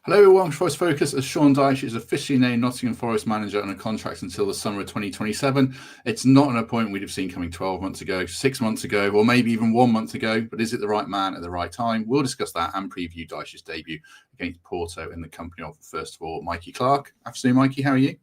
Hello, everyone. Forest Focus as Sean Dyche is officially named Nottingham Forest manager on a contract until the summer of 2027. It's not an appointment we'd have seen coming 12 months ago, 6 months ago, or maybe even 1 month ago. But is it the right man at the right time? We'll discuss that and preview Dyche's debut against Porto in the company of, first of all, Mikey Clarke. Afternoon, Mikey. How are you?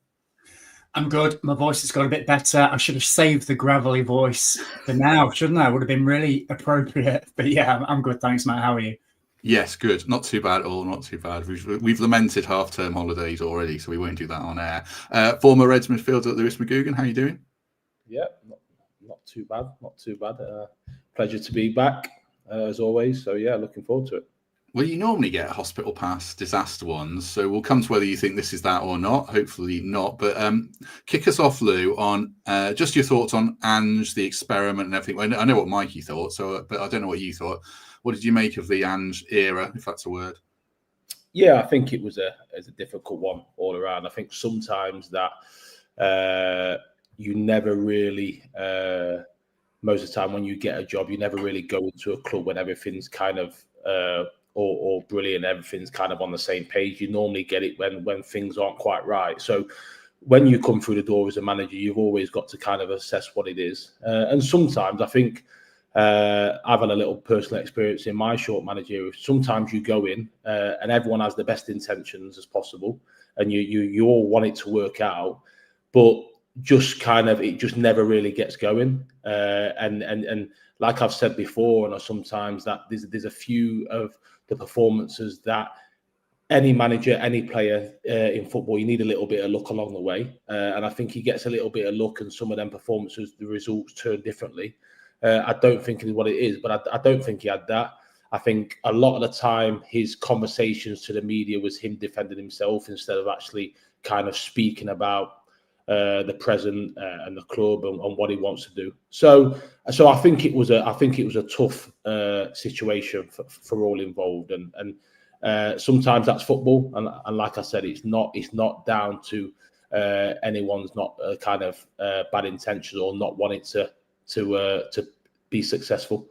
I'm good. My voice has got a bit better. I should have saved the gravelly voice for now, shouldn't I? Would have been really appropriate. But yeah, I'm good. Thanks, Matt. How are you? Yes, good. Not too bad at all. Not too bad. We've lamented half-term holidays already, so we won't do that on air. Former Reds midfielder Lewis McGugan, how are you doing? Yeah, not too bad. Not too bad. Pleasure to be back, as always. So yeah, looking forward to it. Well, you normally get hospital pass disaster ones, so we'll come to whether you think this is that or not. Hopefully not. But kick us off, Lou, on just your thoughts on Ange, the experiment and everything. I know what Mikey thought, but I don't know what you thought. What did you make of the Ange era, if that's a word? Yeah, I think it was a difficult one all around. I think sometimes that you never really, most of the time when you get a job, you never really go into a club when everything's kind of or brilliant, everything's kind of on the same page. You normally get it when things aren't quite right. So when you come through the door as a manager, you've always got to kind of assess what it is. And sometimes I think I've had a little personal experience in my short manager. Sometimes you go in and everyone has the best intentions as possible, and you all want it to work out, but just kind of it just never really gets going. And like I've said before, and sometimes that there's a few of the performances that any manager, any player in football, you need a little bit of luck along the way. And I think he gets a little bit of luck, and some of them performances, the results turn differently. I don't think it is what it is, but I don't think he had that. I think a lot of the time his conversations to the media was him defending himself instead of actually kind of speaking about the present and the club and what he wants to do. So I think it was a tough situation for all involved, and sometimes that's football, and like I said, it's not down to anyone's not kind of bad intentions or not wanting to be successful.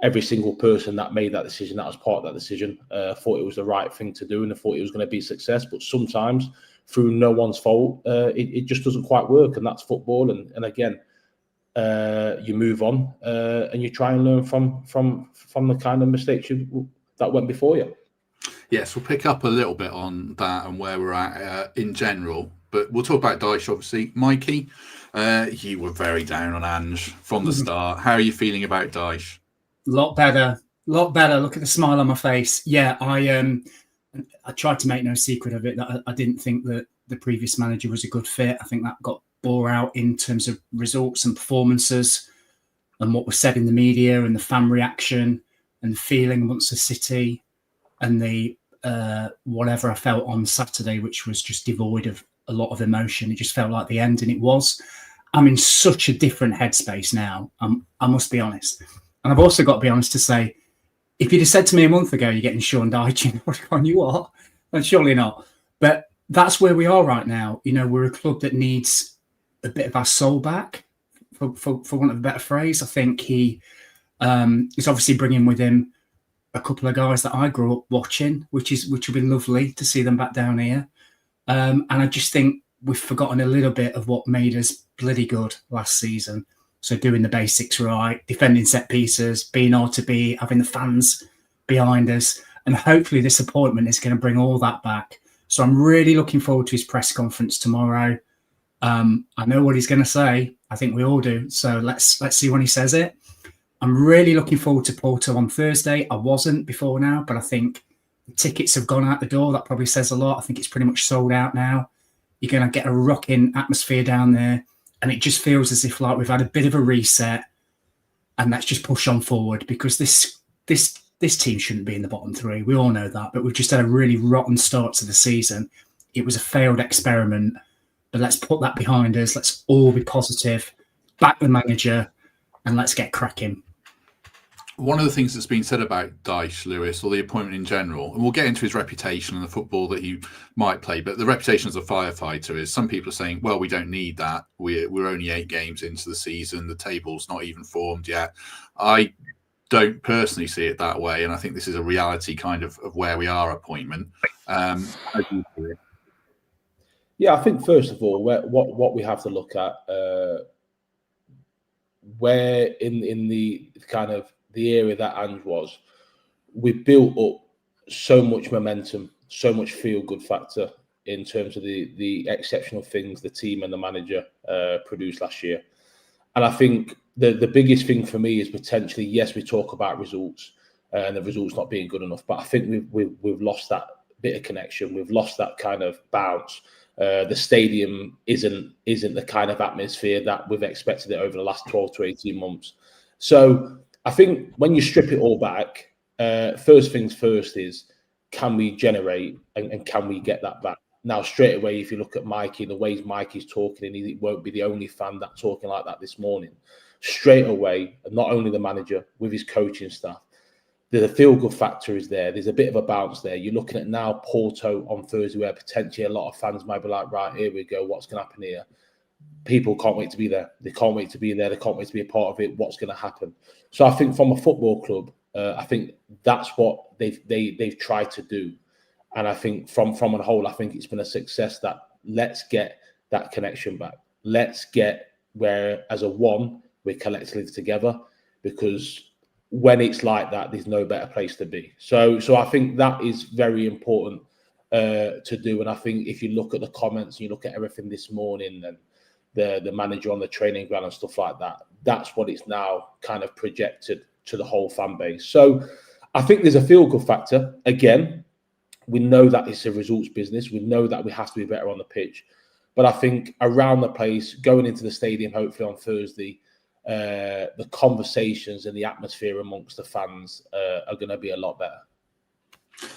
Every single person that made that decision, that was part of that decision, thought it was the right thing to do, and thought it was going to be success. But sometimes, through no one's fault, it just doesn't quite work, and that's football. And again, you move on and you try and learn from the kind of mistakes that went before you. Yes, we'll pick up a little bit on that and where we're at in general, but we'll talk about Dyche, obviously. Mikey, you were very down on Ange from the start. How are you feeling about Dyche? A lot better. Look at the smile on my face. Yeah, I tried to make no secret of it that I didn't think that the previous manager was a good fit. I think that got bore out in terms of results and performances and what was said in the media and the fan reaction and the feeling amongst the city and the whatever I felt on Saturday, which was just devoid of a lot of emotion. It just felt like the end, and it was. I'm in such a different headspace now. I must be honest. And I've also got to be honest to say, if you'd have said to me a month ago, you're getting Sean Dyche, you are, and surely not. But that's where we are right now. You know, we're a club that needs a bit of our soul back, for want of a better phrase. I think he is obviously bringing with him a couple of guys that I grew up watching, which will be lovely to see them back down here. And I just think we've forgotten a little bit of what made us bloody good last season. So doing the basics right, defending set pieces, being R2B, having the fans behind us. And hopefully this appointment is going to bring all that back. So I'm really looking forward to his press conference tomorrow. I know what he's going to say. I think we all do. So let's see when he says it. I'm really looking forward to Porto on Thursday. I wasn't before now, but I think the tickets have gone out the door. That probably says a lot. I think it's pretty much sold out now. You're going to get a rocking atmosphere down there. And it just feels as if like we've had a bit of a reset, and let's just push on forward, because this team shouldn't be in the bottom three. We all know that, but we've just had a really rotten start to the season. It was a failed experiment, but let's put that behind us. Let's all be positive, back the manager, and let's get cracking. One of the things that's been said about Dyche, Lewis, or the appointment in general, and we'll get into his reputation and the football that he might play, but the reputation as a firefighter is, some people are saying, well, we don't need that. We're only 8 games into the season. The table's not even formed yet. I don't personally see it that way, and I think this is a reality kind of where we are appointment. How do you do it? Yeah, I think first of all, what we have to look at, where in the kind of the area that Ange was, we built up so much momentum, so much feel-good factor in terms of the exceptional things the team and the manager produced last year. And I think the biggest thing for me is potentially, yes, we talk about results and the results not being good enough, but I think we've lost that bit of connection. We've lost that kind of bounce. The stadium isn't the kind of atmosphere that we've expected it over the last 12 to 18 months. So I think when you strip it all back, first things first is, can we generate and can we get that back? Now, straight away, if you look at Mikey, the ways Mikey's talking, and he won't be the only fan that's talking like that this morning, straight away, not only the manager, with his coaching staff, the feel-good factor is there. There's a bit of a bounce there. You're looking at now Porto on Thursday, where potentially a lot of fans might be like, right, here we go, what's going to happen here? People can't wait to be there. They can't wait to be there. They can't wait to be a part of it. What's going to happen? So I think from a football club, I think that's what they've tried to do. And I think from a whole, I think it's been a success that let's get that connection back. Let's get where, as a one, we're collectively together, because when it's like that, there's no better place to be. So I think that is very important to do. And I think if you look at the comments and you look at everything this morning and the manager on the training ground and stuff like that, that's what it's now kind of projected to the whole fan base. So I think there's a feel-good factor. Again, we know that it's a results business. We know that we have to be better on the pitch. But I think around the place, going into the stadium, hopefully on Thursday, the conversations and the atmosphere amongst the fans are going to be a lot better.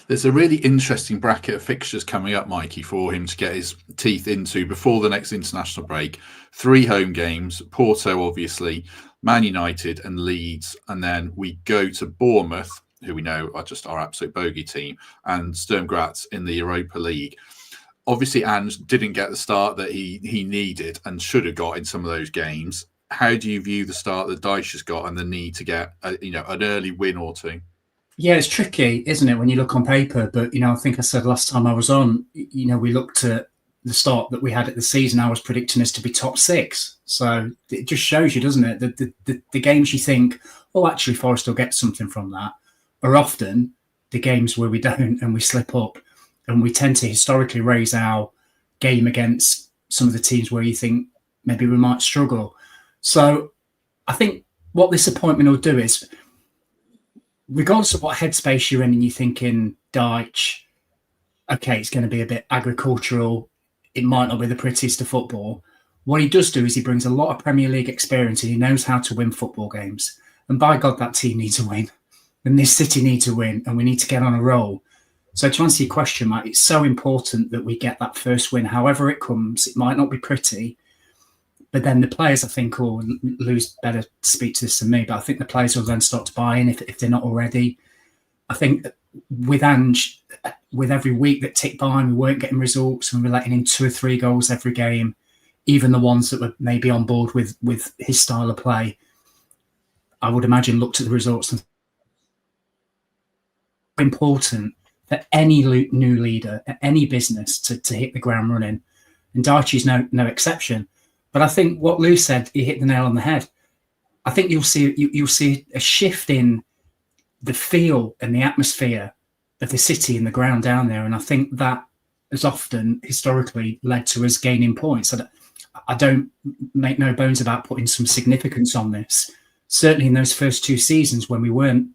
There's a really interesting bracket of fixtures coming up, Mikey, for him to get his teeth into before the next international break. 3 home games, Porto, obviously, Man United and Leeds. And then we go to Bournemouth, who we know are just our absolute bogey team, and Sturm Graz in the Europa League. Obviously, Ange didn't get the start that he needed and should have got in some of those games. How do you view the start that Dyche has got and the need to get an early win or two? Yeah, it's tricky, isn't it, when you look on paper? But, I think I said last time I was on, we looked at the start that we had at the season. I was predicting us to be top 6. So it just shows you, doesn't it, that the games you think, oh, actually, Forest will get something from that, are often the games where we don't and we slip up. And we tend to historically raise our game against some of the teams where you think maybe we might struggle. So I think what this appointment will do is, regardless of what headspace you're in and you're thinking, Dyche, okay, it's going to be a bit agricultural, it might not be the prettiest of football. What he does do is he brings a lot of Premier League experience and he knows how to win football games. And by God, that team needs a win. And this city needs a win and we need to get on a roll. So to answer your question, Mike, it's so important that we get that first win. However it comes, it might not be pretty, but then the players, I think, or Lou's better speak to this than me, but I think the players will then start to buy in if they're not already. I think with Ange, with every week that ticked by and we weren't getting results and we were letting in 2 or 3 goals every game, even the ones that were maybe on board with his style of play, I would imagine looked at the results and important for any new leader, any business to hit the ground running. And Dyche is no exception. But I think what Lou said, he hit the nail on the head. I think you'll see a shift in the feel and the atmosphere of the city and the ground down there. And I think that has often historically led to us gaining points. I don't make no bones about putting some significance on this. Certainly in those first 2 seasons when we weren't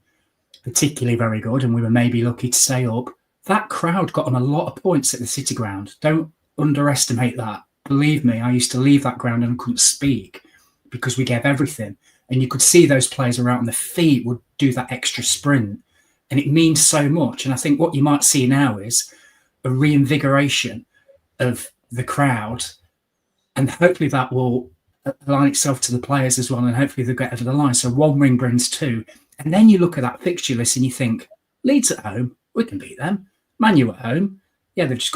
particularly very good and we were maybe lucky to stay up, that crowd got on a lot of points at the City Ground. Don't underestimate that. Believe me, I used to leave that ground and I couldn't speak because we gave everything. And you could see those players around on their feet would do that extra sprint. And it means so much. And I think what you might see now is a reinvigoration of the crowd. And hopefully that will align itself to the players as well. And hopefully they'll get over the line. So 1 win brings 2. And then you look at that fixture list and you think, Leeds at home, we can beat them. Man U at home. Yeah, they just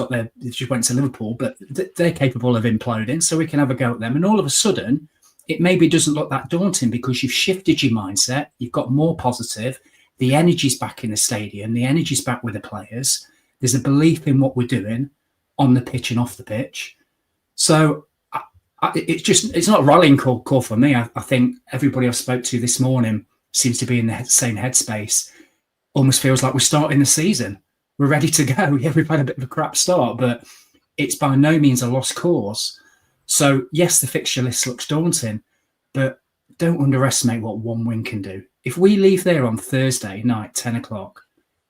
went to Liverpool, but they're capable of imploding, so we can have a go at them. And all of a sudden, it maybe doesn't look that daunting because you've shifted your mindset. You've got more positive. The energy's back in the stadium. The energy's back with the players. There's a belief in what we're doing on the pitch and off the pitch. So it's not a rallying call for me. I think everybody I spoke to this morning seems to be in the same headspace. Almost feels like we're starting the season. We're ready to go. Yeah, we've had a bit of a crap start, but it's by no means a lost cause. So yes, the fixture list looks daunting, but don't underestimate what one win can do. If we leave there on Thursday night, 10 o'clock,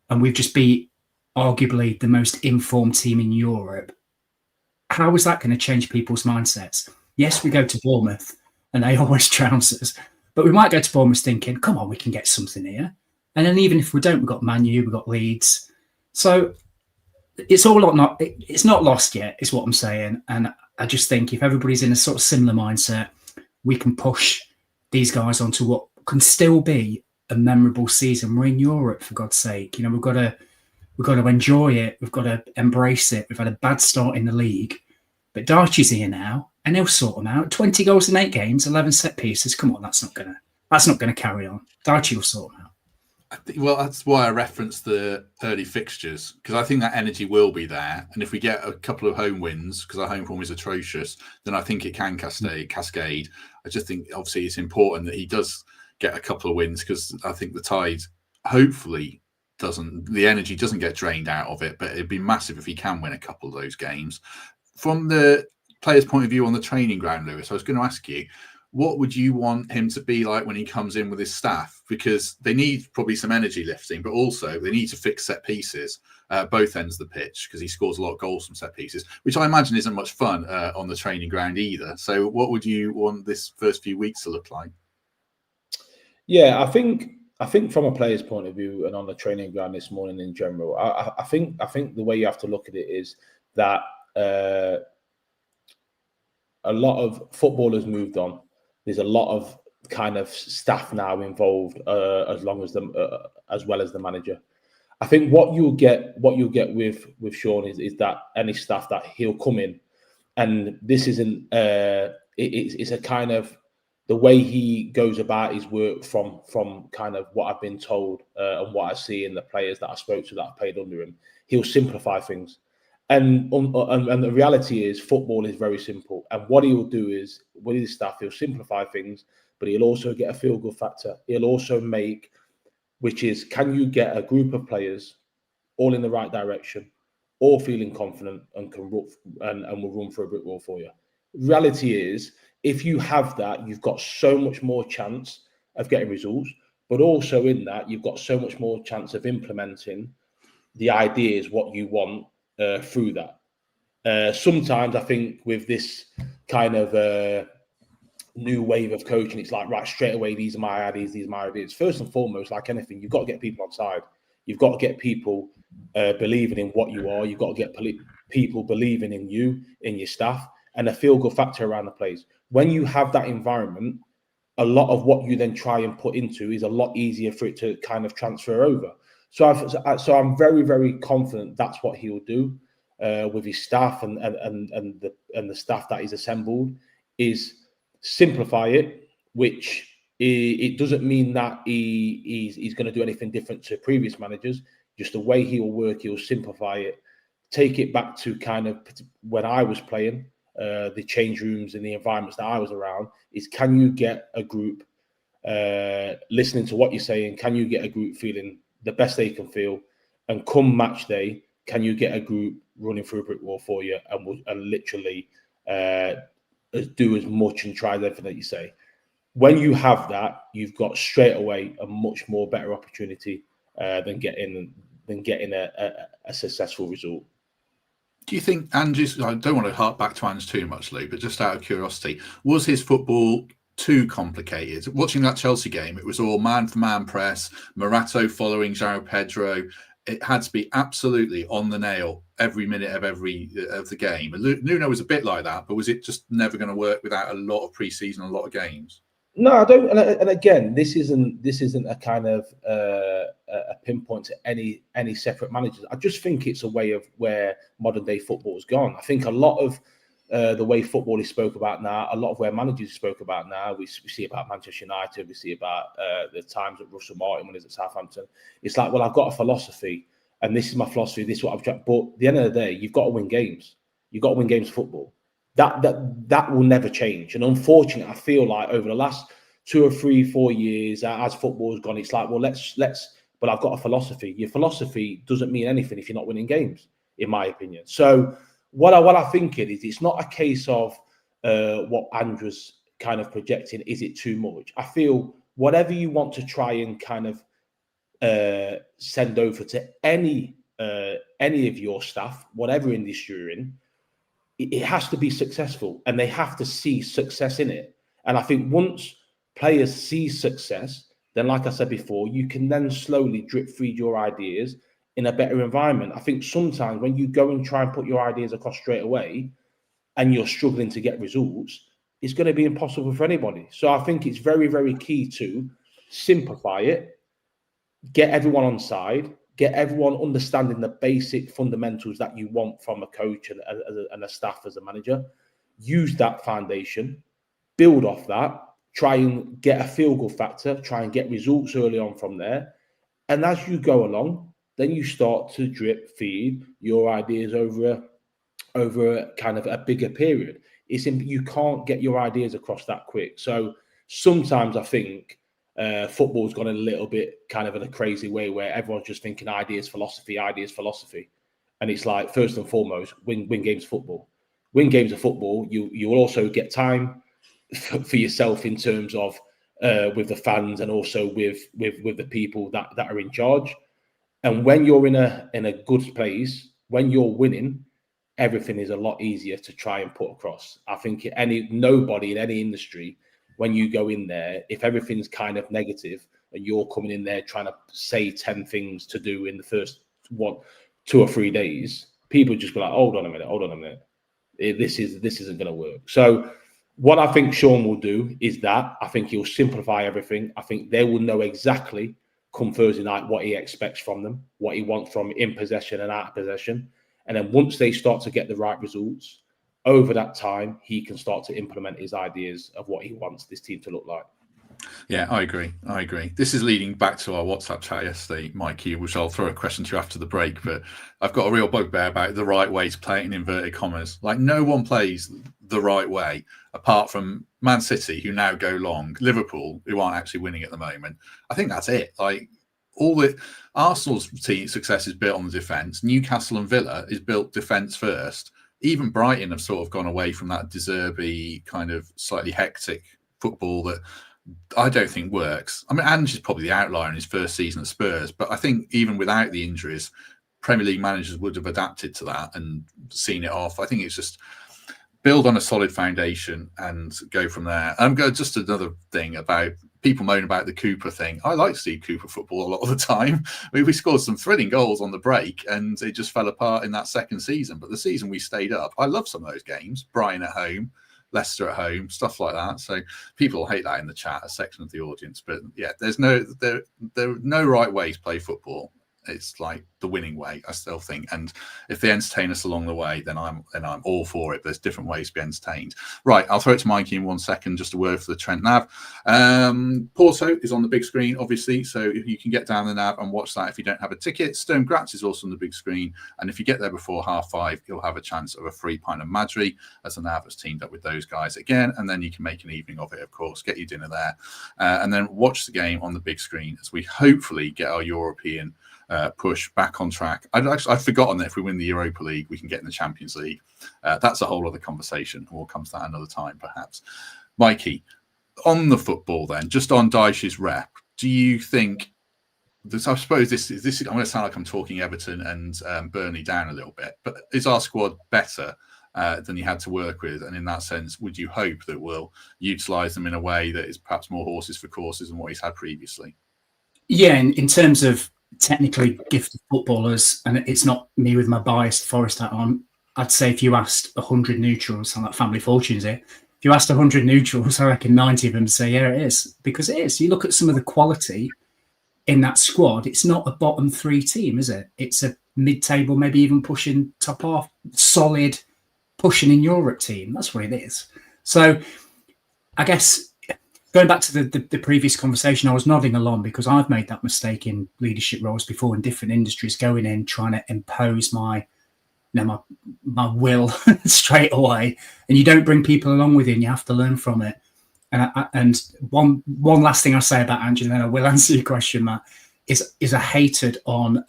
and we've just beat arguably the most informed team in Europe, how is that going to change people's mindsets? Yes, we go to Bournemouth and they always trounce us, but we might go to Bournemouth thinking, come on, we can get something here. And then even if we don't, we've got Man U, we've got Leeds. So it's not lost yet, is what I'm saying. And I just think if everybody's in a sort of similar mindset, we can push these guys onto what can still be a memorable season. We're in Europe, for God's sake. You know, we've got to enjoy it. We've got to embrace it. We've had a bad start in the league, but Dyche's here now, and he'll sort them out. 20 goals in 8 games, 11 set pieces. Come on, that's not gonna carry on. Dyche will sort them out. Well, that's why I referenced the early fixtures, because I think that energy will be there. And if we get a couple of home wins, because our home form is atrocious, then I think it can cascade. I just think, obviously, it's important that he does get a couple of wins, because I think the tide, hopefully, the energy doesn't get drained out of it. But it'd be massive if he can win a couple of those games. From the player's point of view on the training ground, Lewis, I was going to ask you, what would you want him to be like when he comes in with his staff? Because they need probably some energy lifting, but also they need to fix set pieces at both ends of the pitch, because he scores a lot of goals from set pieces, which I imagine isn't much fun on the training ground either. So what would you want this first few weeks to look like? Yeah, I think from a player's point of view and on the training ground this morning in general, I think the way you have to look at it is that a lot of footballers moved on. There's a lot of kind of staff now involved, as well as the manager. I think what you'll get with Sean is that any staff that he'll come in, and this isn't it's a kind of the way he goes about his work from kind of what I've been told and what I see in the players that I spoke to that have played under him. He'll simplify things. And the reality is football is very simple. And what he'll do is, with his staff, he'll simplify things, but he'll also get a feel-good factor. He'll also make, which is, can you get a group of players all in the right direction, all feeling confident and will run for a brick wall for you? Reality is, if you have that, you've got so much more chance of getting results, but also in that, you've got so much more chance of implementing the ideas, what you want, through that. Sometimes I think with this kind of new wave of coaching, it's like, right, straight away, these are my ideas. First and foremost, like anything, you've got to get people on side. You've got to get people believing in what you are. You've got to get people believing in you, in your staff, and a feel-good factor around the place. When you have that environment, a lot of what you then try and put into is a lot easier for it to kind of transfer over. So I'm very, very confident that's what he'll do with his staff and the staff that he's assembled, is simplify it, which it doesn't mean that he's going to do anything different to previous managers. Just the way he'll work, he'll simplify it, take it back to kind of when I was playing, the change rooms and the environments that I was around, is can you get a group listening to what you're saying? Can you get a group feeling the best they can feel, and come match day, can you get a group running through a brick wall for you and literally do as much and try everything that you say? When you have that, you've got straight away a much more better opportunity than getting a successful result. Do you think Ange's, I don't want to harp back to Ange too much, Lou, but just out of curiosity, was his football too complicated? Watching that Chelsea game, it was all man-for-man press, Morato following João Pedro. It had to be absolutely on the nail every minute of the game. Nuno was a bit like that, but was it just never going to work without a lot of pre-season, a lot of games? No, I don't. And again, this isn't a kind of a pinpoint to any separate managers. I just think it's a way of where modern day football has gone. I think a lot of the way football is spoke about now, a lot of where managers spoke about now, we see about Manchester United, we see about the times that Russell Martin when he was at Southampton. It's like, well, I've got a philosophy, and this is my philosophy. This is what I've tried. But at the end of the day, you've got to win games. You've got to win games of football. That will never change. And unfortunately, I feel like over the last 2 or 3, 4 years, as football has gone, it's like, well, let's. But I've got a philosophy. Your philosophy doesn't mean anything if you're not winning games, in my opinion. So what I think it is, it's not a case of what Ange was kind of projecting. Is it too much? I feel whatever you want to try and kind of send over to any of your staff, whatever industry you're in, it has to be successful, and they have to see success in it. And I think once players see success, then, like I said before, you can then slowly drip feed your ideas in a better environment. I think sometimes when you go and try and put your ideas across straight away and you're struggling to get results, it's going to be impossible for anybody. So I think it's very, very key to simplify it, get everyone on side, get everyone understanding the basic fundamentals that you want from a coach and a staff as a manager. Use that foundation, build off that, try and get a field goal factor, try and get results early on from there. And as you go along, then you start to drip feed your ideas over a kind of a bigger period. You can't get your ideas across that quick. So sometimes I think football's gone a little bit kind of in a crazy way where everyone's just thinking ideas, philosophy. And it's like, first and foremost, win games of football. Win games of football. You will also get time for yourself in terms of with the fans and also with the people that are in charge. And when you're in a good place, when you're winning, everything is a lot easier to try and put across. I think nobody in any industry, when you go in there, if everything's kind of negative and you're coming in there trying to say 10 things to do in the first 2 or 3 days, people just be like, hold on a minute. This isn't going to work. So what I think Sean will do is that I think he'll simplify everything. I think they will know exactly come Thursday night what he expects from them, what he wants from in possession and out of possession. And then once they start to get the right results, over that time, he can start to implement his ideas of what he wants this team to look like. Yeah, I agree. This is leading back to our WhatsApp chat yesterday, Mikey, which I'll throw a question to you after the break. But I've got a real bugbear about the right way to play it in inverted commas. Like, no one plays the right way apart from Man City, who now go long, Liverpool, who aren't actually winning at the moment. I think that's it. Like, Arsenal's team success is built on the defence. Newcastle and Villa is built defence first. Even Brighton have sort of gone away from that De Zerbi kind of slightly hectic football that I don't think works. I mean, Ange is probably the outlier in his first season at Spurs, but I think even without the injuries, Premier League managers would have adapted to that and seen it off. I think it's just build on a solid foundation and go from there. Just another thing about people moan about the Cooper thing. I like to see Cooper football a lot of the time. I mean, we scored some thrilling goals on the break and it just fell apart in that second season. But the season we stayed up, I love some of those games. Brighton at home, Leicester at home, stuff like that. So people hate that in the chat, a section of the audience. But yeah, there's no right way to play football. It's like the winning way, I still think. And if they entertain us along the way, then I'm all for it. But there's different ways to be entertained. Right, I'll throw it to Mikey in 1 second. Just a word for the Trent Nav. Porto is on the big screen, obviously. So if you can get down the Nav and watch that if you don't have a ticket. Sturm Graz is also on the big screen. And if you get there before 5:30, you'll have a chance of a free pint of Madri, as the Nav has teamed up with those guys again. And then you can make an evening of it, of course. Get your dinner there. And then watch the game on the big screen as we hopefully get our European push back on track. I've forgotten that if we win the Europa League, we can get in the Champions League. That's a whole other conversation. We'll come to that another time, perhaps. Mikey, on the football then, just on Dyche's rep, do you think, I suppose this is, I'm going to sound like I'm talking Everton and Burnley down a little bit, but is our squad better than you had to work with? And in that sense, would you hope that we'll utilise them in a way that is perhaps more horses for courses than what he's had previously? Yeah, in terms of technically gifted footballers, and it's not me with my biased Forest hat on, I'd say if you asked 100 neutrals, I'm like Family Fortunes here, if you asked 100 neutrals, I reckon 90 of them say, yeah, it is. Because it is. You look at some of the quality in that squad, it's not a bottom 3 team, is it? It's a mid-table, maybe even pushing top half, solid, pushing in Europe team. That's what it is. So I guess going back to the previous conversation, I was nodding along because I've made that mistake in leadership roles before in different industries, going in trying to impose my will straight away, and you don't bring people along with you, and you have to learn from it. And one last thing I'll say about Ange, and then I will answer your question, Matt, is I hated on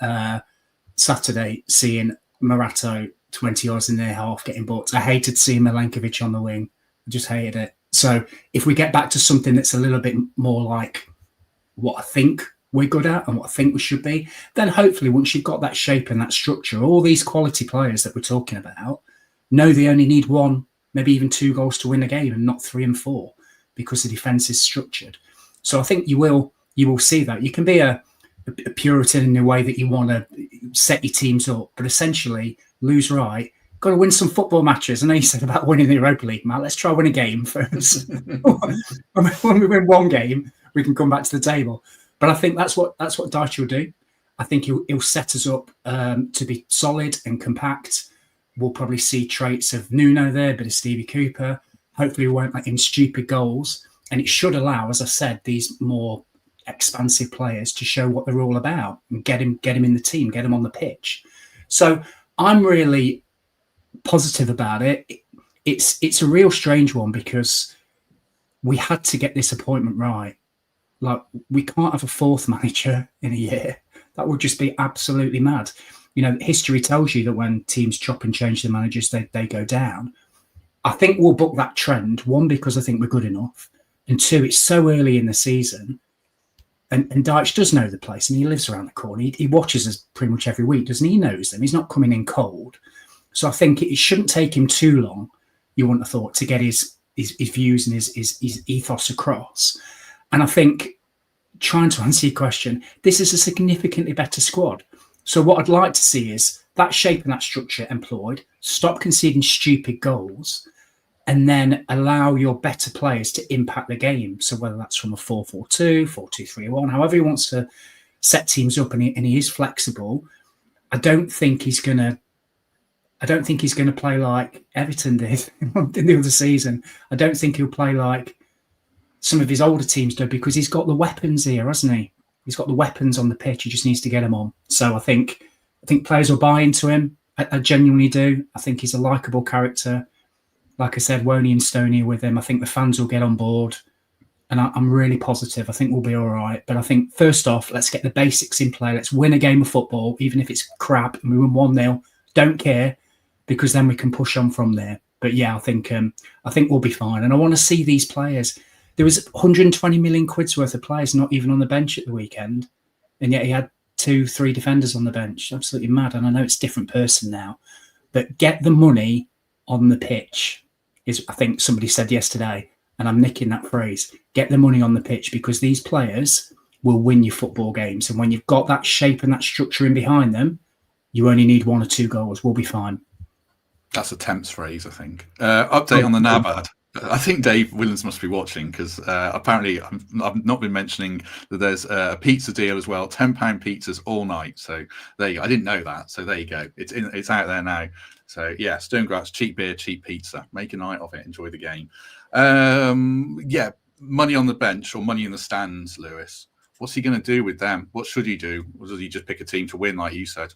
Saturday seeing Morato 20 yards in their half getting booked. I hated seeing Milenkovic on the wing. I just hated it. So if we get back to something that's a little bit more like what I think we're good at and what I think we should be, then hopefully once you've got that shape and that structure, all these quality players that we're talking about know they only need 1, maybe even 2 goals to win a game and not 3 and 4 because the defence is structured. So I think you will see that. You can be a Puritan in the way that you want to set your teams up, but essentially lose right. Got to win some football matches. I know you said about winning the Europa League, Matt. Let's try win a game first. When we win one game, we can come back to the table. But I think that's what Dyche will do. I think he'll set us up to be solid and compact. We'll probably see traits of Nuno there, a bit of Stevie Cooper. Hopefully we won't let in stupid goals. And it should allow, as I said, these more expansive players to show what they're all about and get him in the team, get him on the pitch. So I'm really positive about it. It's a real strange one because we had to get this appointment right. Like, we can't have a 4th manager in a year. That would just be absolutely mad. You know, history tells you that when teams chop and change the managers, they go down. I think we'll book that trend. 1, because I think we're good enough. And 2, it's so early in the season. And Dyche does know the place. I mean, he lives around the corner. He watches us pretty much every week, doesn't he? He knows them. He's not coming in cold. So I think it shouldn't take him too long, you wouldn't have thought, to get his views and his ethos across. And I think, trying to answer your question, this is a significantly better squad. So what I'd like to see is that shape and that structure employed, stop conceding stupid goals, and then allow your better players to impact the game. So whether that's from a 4-4-2, 4-2-3-1, however he wants to set teams up, and he is flexible, I don't think he's going to play like Everton did in the other season. I don't think he'll play like some of his older teams do, because he's got the weapons here, hasn't he? He's got the weapons on the pitch. He just needs to get them on. So I think players will buy into him. I genuinely do. I think he's a likeable character. Like I said, Woney and Stoney with him. I think the fans will get on board. And I'm really positive. I think we'll be all right. But I think, first off, let's get the basics in play. Let's win a game of football, even if it's crap and we win 1-0. Don't care, because then we can push on from there. But yeah, I think we'll be fine. And I want to see these players. There was 120 million quid's worth of players not even on the bench at the weekend. And yet he had 2-3 defenders on the bench. Absolutely mad. And I know it's a different person now. But get the money on the pitch is, I think somebody said yesterday, and I'm nicking that phrase, get the money on the pitch, because these players will win you football games. And when you've got that shape and that structure in behind them, you only need 1 or 2 goals. We'll be fine. That's a Temps phrase, I think. Update on the NAB ad. I think Dave Williams must be watching, because apparently I've not been mentioning that there's a pizza deal as well. £10 pizzas all night. So there you go. I didn't know that. So there you go. It's out there now. So yeah, Stonegrat's, cheap beer, cheap pizza. Make a night of it. Enjoy the game. Yeah, money on the bench or money in the stands, Lewis. What's he going to do with them? What should he do? Or does he just pick a team to win, like you said?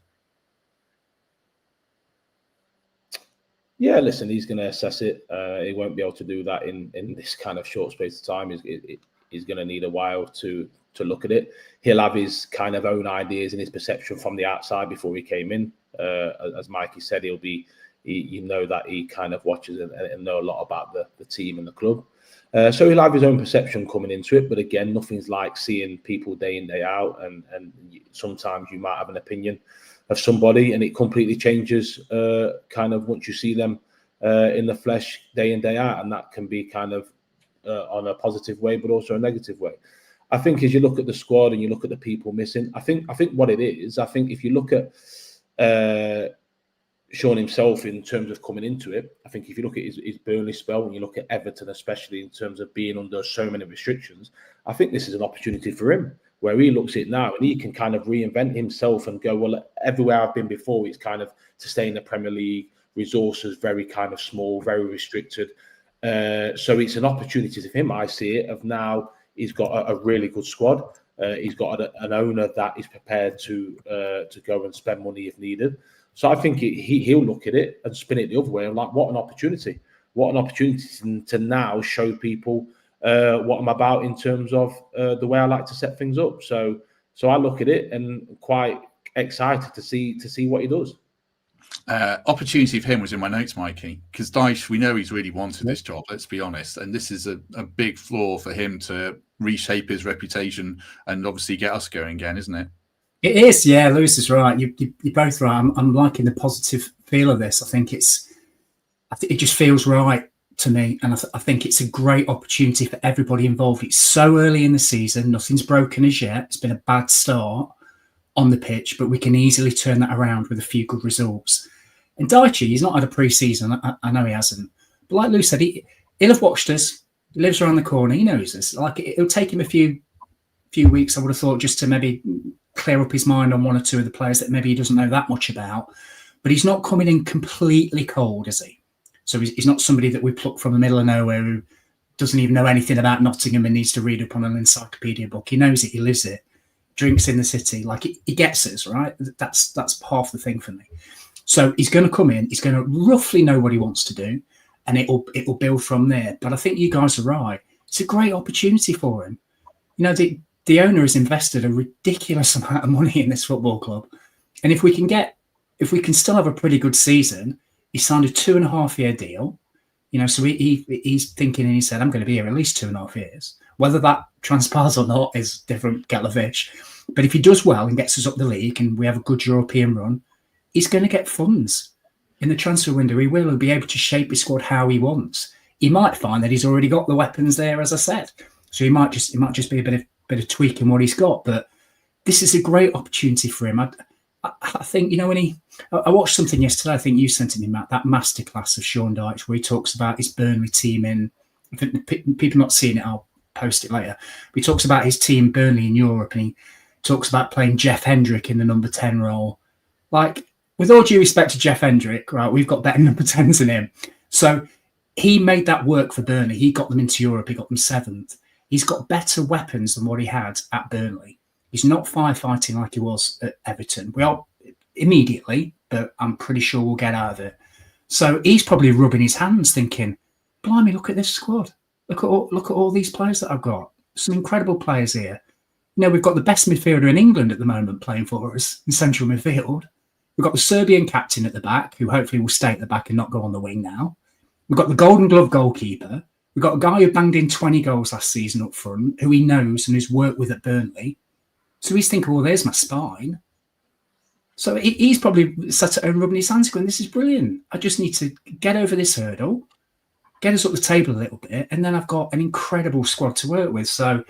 Yeah, listen, he's going to assess it. He won't be able to do that in this kind of short space of time. He's going to need a while to look at it. He'll have his kind of own ideas and his perception from the outside before he came in. As Mikey said, you know that he kind of watches and know a lot about the team and the club. So he'll have his own perception coming into it. But again, nothing's like seeing people day in, day out. And sometimes you might have an opinion of somebody and it completely changes kind of once you see them in the flesh day in, day out. And that can be kind of on a positive way, but also a negative way. I think as you look at the squad and you look at the people missing, I think what it is, I think if you look at Sean himself in terms of coming into it, I think if you look at his Burnley spell and you look at Everton, especially in terms of being under so many restrictions, I think this is an opportunity for him where he looks at it now and he can kind of reinvent himself and go, well, everywhere I've been before, it's kind of to stay in the Premier League, resources very kind of small, very restricted. So it's an opportunity for him. I see it. Of now, he's got a really good squad. He's got an owner that is prepared to go and spend money if needed. So I think he'll look at it and spin it the other way. I'm like, what an opportunity! What an opportunity to now show people what I'm about in terms of the way I like to set things up. So I look at it and quite excited to see what he does. Opportunity for him was in my notes, Mikey, because Dyche, we know he's really wanted this job, let's be honest, and this is a big flaw for him to reshape his reputation and obviously get us going again, isn't it? It is, yeah. Lewis is right. You're both right. I'm liking the positive feel of this. I think it just feels right to me, and I think it's a great opportunity for everybody involved. It's so early in the season, nothing's broken as yet. It's been a bad start on the pitch, but we can easily turn that around with a few good results. And Dyche, he's not had a pre-season. I know he hasn't. But like Lou said, he'll have watched us. He lives around the corner. He knows us. Like, it'll take him a few weeks, I would have thought, just to maybe clear up his mind on one or two of the players that maybe he doesn't know that much about. But he's not coming in completely cold, is he? So he's not somebody that we pluck from the middle of nowhere who doesn't even know anything about Nottingham and needs to read up on an encyclopedia book. He knows it. He lives it. Drinks in the city. Like, he gets us, right? That's half the thing for me. So he's going to come in. He's going to roughly know what he wants to do, and it will build from there. But I think you guys are right. It's a great opportunity for him. You know, the owner has invested a ridiculous amount of money in this football club, and if we can still have a pretty good season, he signed a 2.5-year deal. You know, so he's thinking, and he said, I'm going to be here at least 2.5 years. Whether that transpires or not is different kettle of fish. But if he does well and gets us up the league and we have a good European run, he's going to get funds in the transfer window. He'll be able to shape his squad how he wants. He might find that he's already got the weapons there, as I said. So it might just be a bit of tweaking what he's got. But this is a great opportunity for him. I think, you know, I watched something yesterday. I think you sent it me, Matt, that masterclass of Sean Dyche, where he talks about his Burnley team in. If people not seeing it, I'll post it later. But he talks about his team Burnley in Europe, and he talks about playing Jeff Hendrick in the number 10 role. Like, with all due respect to Jeff Hendrick, right, we've got better number 10s than him. So he made that work for Burnley. He got them into Europe. He got them 7th. He's got better weapons than what he had at Burnley. He's not firefighting like he was at Everton. We are immediately, but I'm pretty sure we'll get out of it. So he's probably rubbing his hands thinking, blimey, look at this squad. Look at all these players that I've got. Some incredible players here. You know, we've got the best midfielder in England at the moment playing for us in central midfield. We've got the Serbian captain at the back, who hopefully will stay at the back and not go on the wing now. We've got the Golden Glove goalkeeper. We've got a guy who banged in 20 goals last season up front, who he knows and who's worked with at Burnley. So he's thinking, well, there's my spine. So he's probably sat at home rubbing his hands going, this is brilliant. I just need to get over this hurdle, get us up the table a little bit, and then I've got an incredible squad to work with. So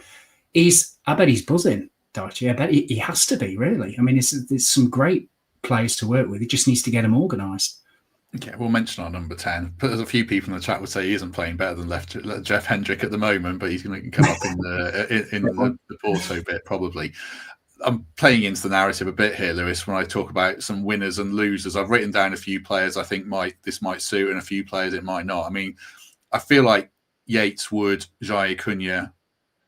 I bet he's buzzing, Dyche. I bet he has to be, really. I mean, there's some great players to work with. He just needs to get them organised. Okay, we'll mention our number 10. But there's a few people in the chat would say he isn't playing better than Jeff Hendrick at the moment, but he's going to come up in the Porto bit probably. I'm playing into the narrative a bit here, Lewis, when I talk about some winners and losers. I've written down a few players I think this might suit, and a few players it might not. I mean, I feel like Yates, Wood, Jair Cunha,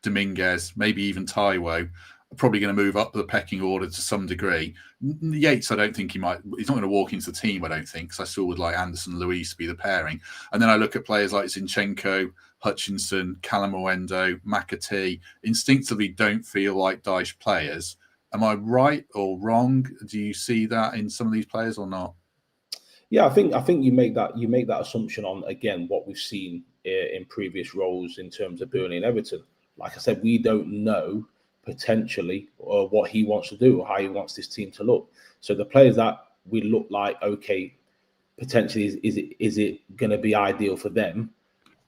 Dominguez, maybe even Taiwo are probably going to move up the pecking order to some degree. Yates, I don't think he's not going to walk into the team, I don't think, because I still would like Anderson and Luis to be the pairing. And then I look at players like Zinchenko, Hutchinson, Calamuendo, McAtee, instinctively don't feel like Dyche players. Am I right or wrong? Do you see that in some of these players or not? Yeah, I think you make that assumption on, again, what we've seen in previous roles in terms of Burnley and Everton. Like I said, we don't know potentially what he wants to do or how he wants this team to look. So the players that we look like, okay, potentially is it going to be ideal for them?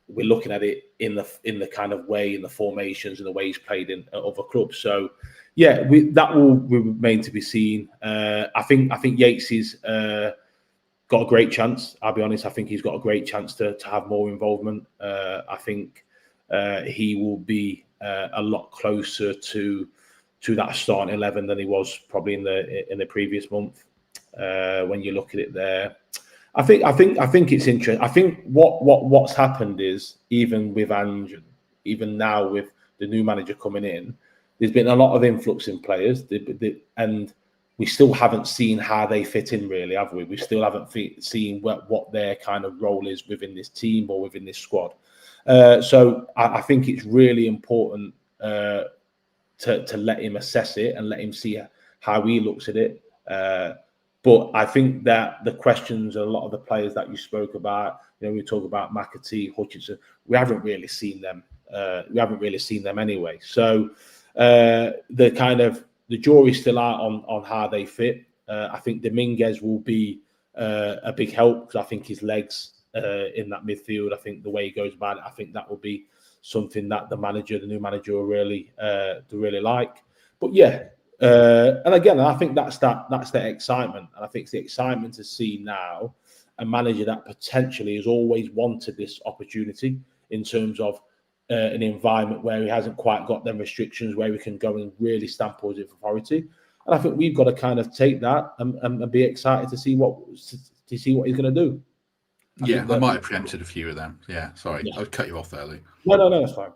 We're looking at it in the kind of way, in the formations and the way he's played in other clubs. So yeah, that will remain to be seen. I think Yates is got a great chance. I'll be honest. I think he's got a great chance to have more involvement. I think he will be a lot closer to that starting 11 than he was probably in the previous month. When you look at it there, I think it's interesting. I think what's happened is, even with Ange, even now with the new manager coming in, there's been a lot of influx in players, and we still haven't seen how they fit in, really, have we? We still haven't seen what their kind of role is within this team or within this squad. So I think it's really important to let him assess it and let him see how he looks at it. But I think that the questions, a lot of the players that you spoke about, we talk about McAtee, Hutchinson, we haven't really seen them. Anyway. So the jury's still out on how they fit. I think Dominguez will be a big help, because I think his legs in that midfield, I think the way he goes about it, I think that will be something that the new manager will really like. But yeah. And again, I think that's the excitement, and I think it's the excitement to see now a manager that potentially has always wanted this opportunity in terms of an environment where he hasn't quite got them restrictions, where we can go and really stamp positive authority. And I think we've got to kind of take that and be excited to see what he's going to do. I might have preempted a few of them. Yeah, sorry, I cut you off there, Lee. No, that's fine.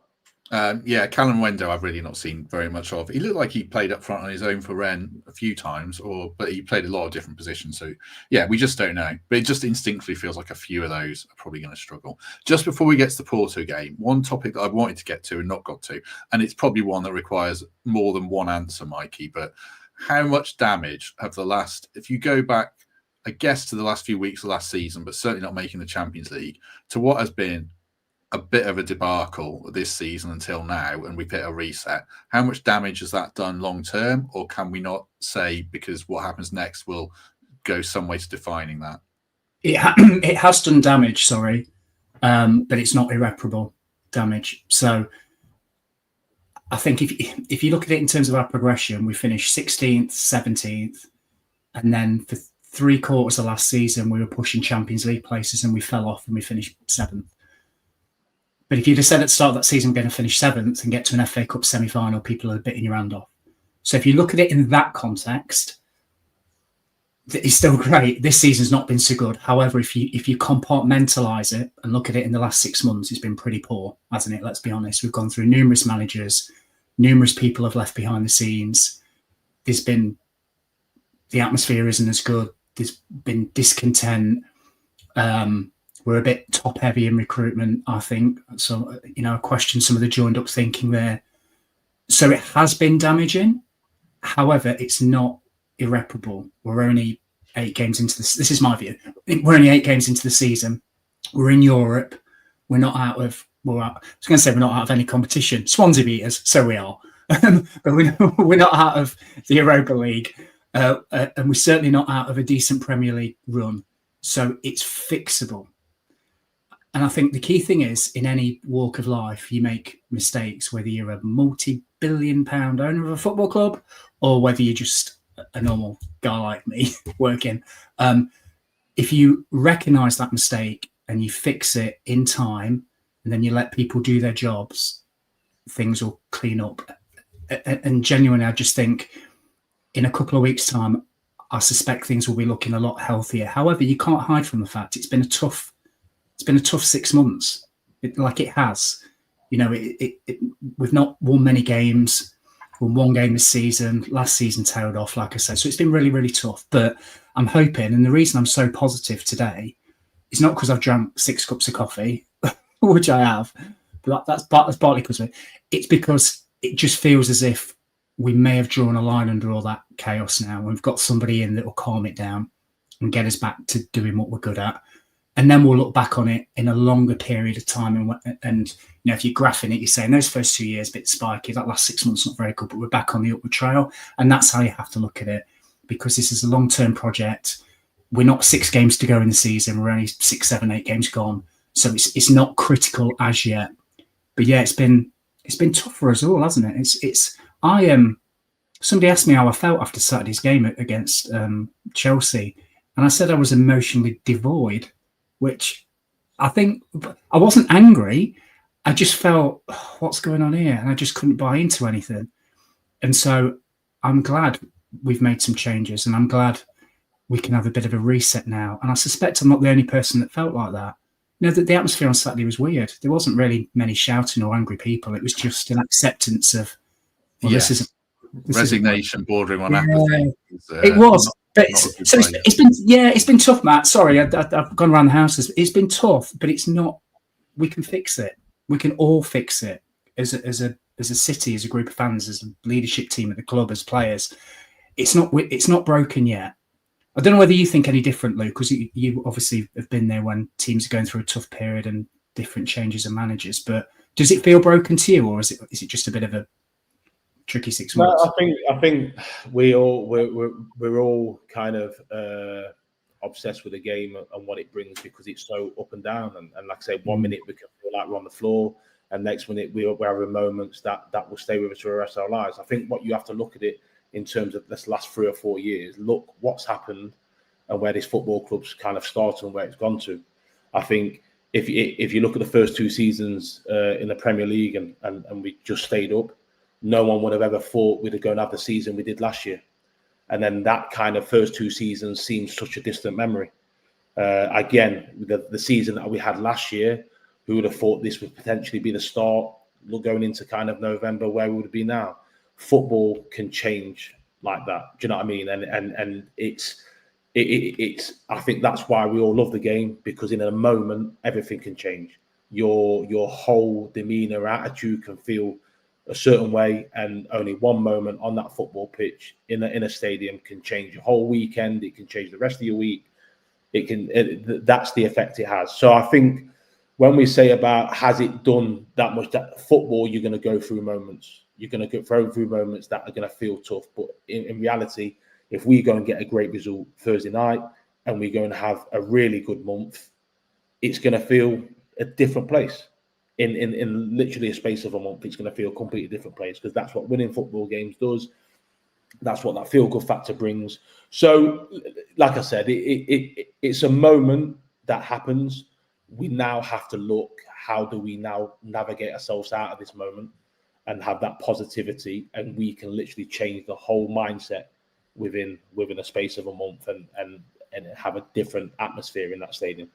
Callum Wendo, I've really not seen very much of. He looked like he played up front on his own for Rennes a few times, but he played a lot of different positions. So, yeah, we just don't know. But it just instinctively feels like a few of those are probably going to struggle. Just before we get to the Porto game, one topic that I wanted to get to and not got to, and it's probably one that requires more than one answer, Mikey, but how much damage have if you go back, I guess, to the last few weeks of last season, but certainly not making the Champions League, to what has been a bit of a debacle this season until now, and we've hit a reset. How much damage has that done long term, or can we not say, because what happens next will go some way to defining that? It has done damage, but it's not irreparable damage. So I think if you look at it in terms of our progression, we finished 16th, 17th, and then for 3/4 of last season we were pushing Champions League places, and we fell off and we finished 7th. But if you'd have said at the start of that season we're going to finish 7th and get to an FA Cup semi-final, people are biting your hand off. So if you look at it in that context, it's still great. This season's not been so good. However, if you compartmentalise it and look at it in the last 6 months, it's been pretty poor, hasn't it? Let's be honest. We've gone through numerous managers, numerous people have left behind the scenes. The atmosphere isn't as good. There's been discontent. We're a bit top heavy in recruitment, I think. So, I question some of the joined up thinking there. So it has been damaging. However, it's not irreparable. We're only 8 games into this. This is my view. We're only 8 games into the season. We're in Europe. We're not out of, we're not out of any competition. Swansea beat us, so we are. But we're not out of the Europa League. And we're certainly not out of a decent Premier League run. So it's fixable. And I think the key thing is, in any walk of life, you make mistakes, whether you're a multi-billion-pound owner of a football club or whether you're just a normal guy like me working. If you recognise that mistake and you fix it in time, and then you let people do their jobs, things will clean up. And genuinely, I just think in a couple of weeks' time, I suspect things will be looking a lot healthier. However, you can't hide from the fact it's been a tough 6 months. It has. We've not won many games. Won 1 game this season. Last season tailed off, like I said. So it's been really, really tough. But I'm hoping, and the reason I'm so positive today is not because I've drank 6 cups of coffee, which I have, but that's partly because of it. It's because it just feels as if we may have drawn a line under all that chaos now. We've got somebody in that will calm it down and get us back to doing what we're good at. And then we'll look back on it in a longer period of time. And if you're graphing it, you're saying those first 2 years, a bit spiky, that last 6 months, not very good, but we're back on the upward trail. And that's how you have to look at it, because this is a long-term project. We're not 6 games to go in the season. We're only 6, 7, 8 games gone. So it's not critical as yet. But yeah, it's been tough for us all, hasn't it? Somebody asked me how I felt after Saturday's game against Chelsea. And I said I was emotionally devoid, which I think I wasn't angry. I just felt, what's going on here? And I just couldn't buy into anything. And so I'm glad we've made some changes, and I'm glad we can have a bit of a reset now. And I suspect I'm not the only person that felt like that. The atmosphere on Saturday was weird. There wasn't really many shouting or angry people. It was just an acceptance of, this resignation bordering on apathy. It was. But it's been tough, Matt. Sorry, I've gone around the houses. It's been tough, but it's not. We can fix it. We can all fix it as a city, as a group of fans, as a leadership team at the club, as players. It's not broken yet. I don't know whether you think any different, Luke, because you obviously have been there when teams are going through a tough period and different changes of managers. But does it feel broken to you, or is it just a bit of a tricky 6 months? No, I think we're all kind of obsessed with the game and what it brings, because it's so up and down. And like I say, 1 minute we can feel like we're on the floor, and next minute we're having moments that will stay with us for the rest of our lives. I think what you have to look at it in terms of this last 3 or 4 years, look what's happened and where this football club's kind of started and where it's gone to. I think if you look at the first 2 seasons in the Premier League and we just stayed up, no one would have ever thought we'd have gone have the season we did last year. And then that kind of first 2 seasons seems such a distant memory. Again, the season that we had last year, who would have thought this would potentially be the start going into kind of November where we would be now? Football can change like that. Do you know what I mean? And it's I think that's why we all love the game, because in a moment everything can change. Your whole demeanor, attitude can feel a certain way, and only one moment on that football pitch in a stadium can change your whole weekend. It can change the rest of your week. That's the effect it has. So I think when we say about has it done that much, that football, you're going to go through moments. You're going to go through moments that are going to feel tough. But in reality, if we go and get a great result Thursday night and we go and have a really good month, it's going to feel a different place. In literally a space of a month, it's going to feel a completely different place, because that's what winning football games does. That's what that feel-good factor brings. So, like I said, it's a moment that happens. We now have to look, how do we now navigate ourselves out of this moment and have that positivity, and we can literally change the whole mindset within a space of a month and have a different atmosphere in that stadium.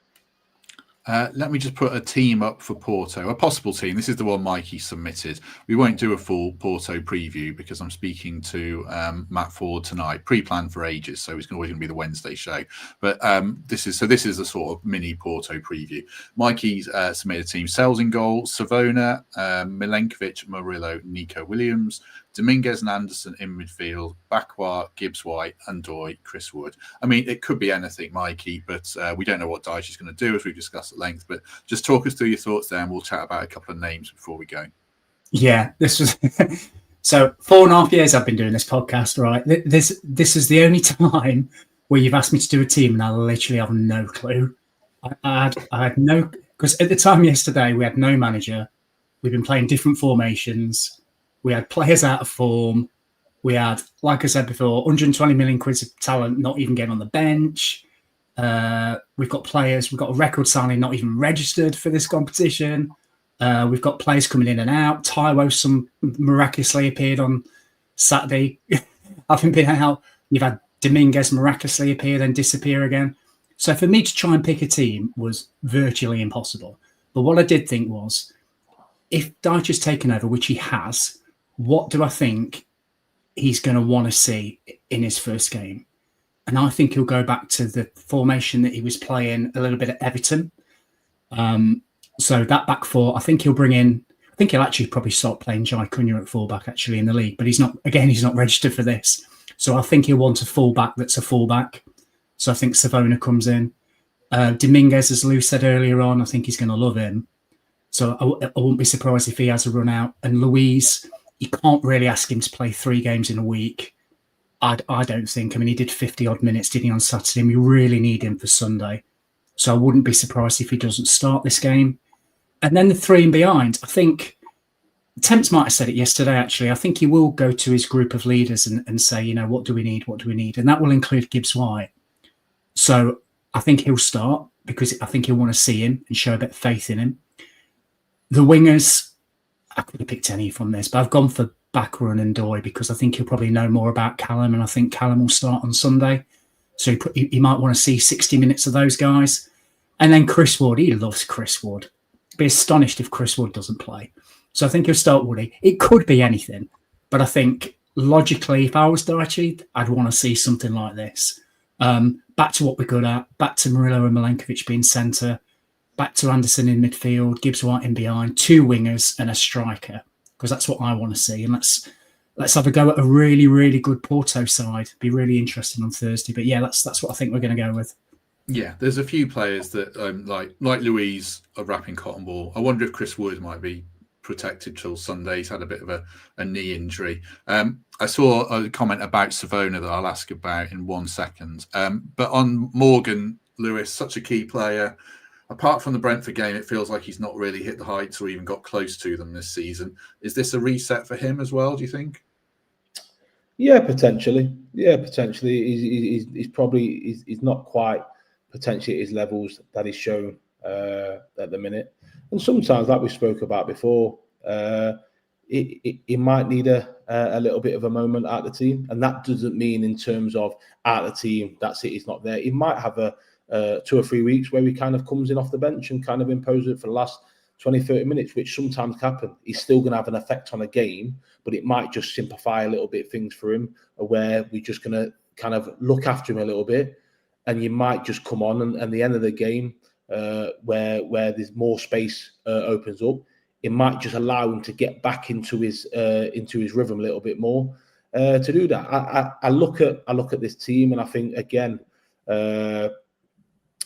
Let me just put a team up for Porto, a possible team. This is the one Mikey submitted. We won't do a full Porto preview because I'm speaking to Matt Ford tonight, pre-planned for ages, so it's always going to be the Wednesday show. But this is a sort of mini Porto preview. Mikey's submitted a team: Sells in goal, Savona, Milenkovic, Murillo, Nico Williams, Dominguez and Anderson in midfield, Bakwa, Gibbs-White, Undoy, Chris Wood. I mean, it could be anything, Mikey, but we don't know what Dyche is going to do, as we've discussed at length. But just talk us through your thoughts there, and we'll chat about a couple of names before we go. Yeah, this was so 4.5 years I've been doing this podcast, right? This is the only time where you've asked me to do a team, and I literally have no clue. I had no, because at the time yesterday we had no manager. We've been playing different formations. We had players out of form. We had, like I said before, 120 million quid of talent not even getting on the bench. We've got players, we've got a record signing not even registered for this competition. We've got players coming in and out. Taiwo miraculously appeared on Saturday. Having been out. You've had Dominguez miraculously appear, then disappear again. So for me to try and pick a team was virtually impossible. But what I did think was, if Dyche has taken over, which he has, what do I think he's going to want to see in his first game? And I think he'll go back to the formation that he was playing a little bit at Everton. So that back four, I think he'll bring in, I think he'll actually probably start playing Jai Cunha at fullback actually in the league, but he's not registered for this. So I think he'll want a fullback that's a fullback. So I think Savona comes in. Dominguez, as Lou said earlier on, I think he's going to love him. So I won't be surprised if he has a run out. And Luiz, you can't really ask him to play 3 games in a week. I don't think. I mean, he did 50-odd minutes, did he, on Saturday? And we really need him for Sunday. So I wouldn't be surprised if he doesn't start this game. And then the 3 and behind, I think, Temps might have said it yesterday, actually. I think he will go to his group of leaders and say, you know, what do we need? What do we need? And that will include Gibbs-White. So I think he'll start, because I think he'll want to see him and show a bit of faith in him. The wingers, I could have picked any from this, but I've gone for Bakwa and Ndoye because I think he'll probably know more about Callum, and I think Callum will start on Sunday. So he might want to see 60 minutes of those guys. And then Chris Wood, he loves Chris Wood. Be astonished if Chris Wood doesn't play. So I think he'll start Woody. It could be anything, but I think logically, if I was Dyche, I'd want to see something like this. Back to what we're good at, back to Murillo and Milenkovic being centre, back to Anderson in midfield, Gibbs White in behind, 2 wingers and a striker, because that's what I want to see. And let's have a go at a really, really good Porto side. Be really interesting on Thursday. But yeah, that's what I think we're going to go with. Yeah, there's a few players that like Louise are wrapping cotton ball. I wonder if Chris Wood might be protected till Sunday. He's had a bit of a knee injury. I saw a comment about Savona that I'll ask about in 1 second. But on Morgan, Lewis, such a key player. Apart from the Brentford game, it feels like he's not really hit the heights or even got close to them this season. Is this a reset for him as well, do you think? Yeah, potentially. He's probably not quite potentially at his levels that he's shown at the minute. And sometimes, like we spoke about before, he might need a little bit of a moment at the team. And that doesn't mean in terms of at the team, that's it, he's not there. He might have a 2 or 3 weeks where he kind of comes in off the bench and kind of imposes it for the last 20, 30 minutes, which sometimes happen. He's still going to have an effect on a game, but it might just simplify a little bit things for him, where we're just going to kind of look after him a little bit. And you might just come on and at the end of the game, where there's more space opens up, it might just allow him to get back into his rhythm a little bit more to do that. I look at this team and I think again,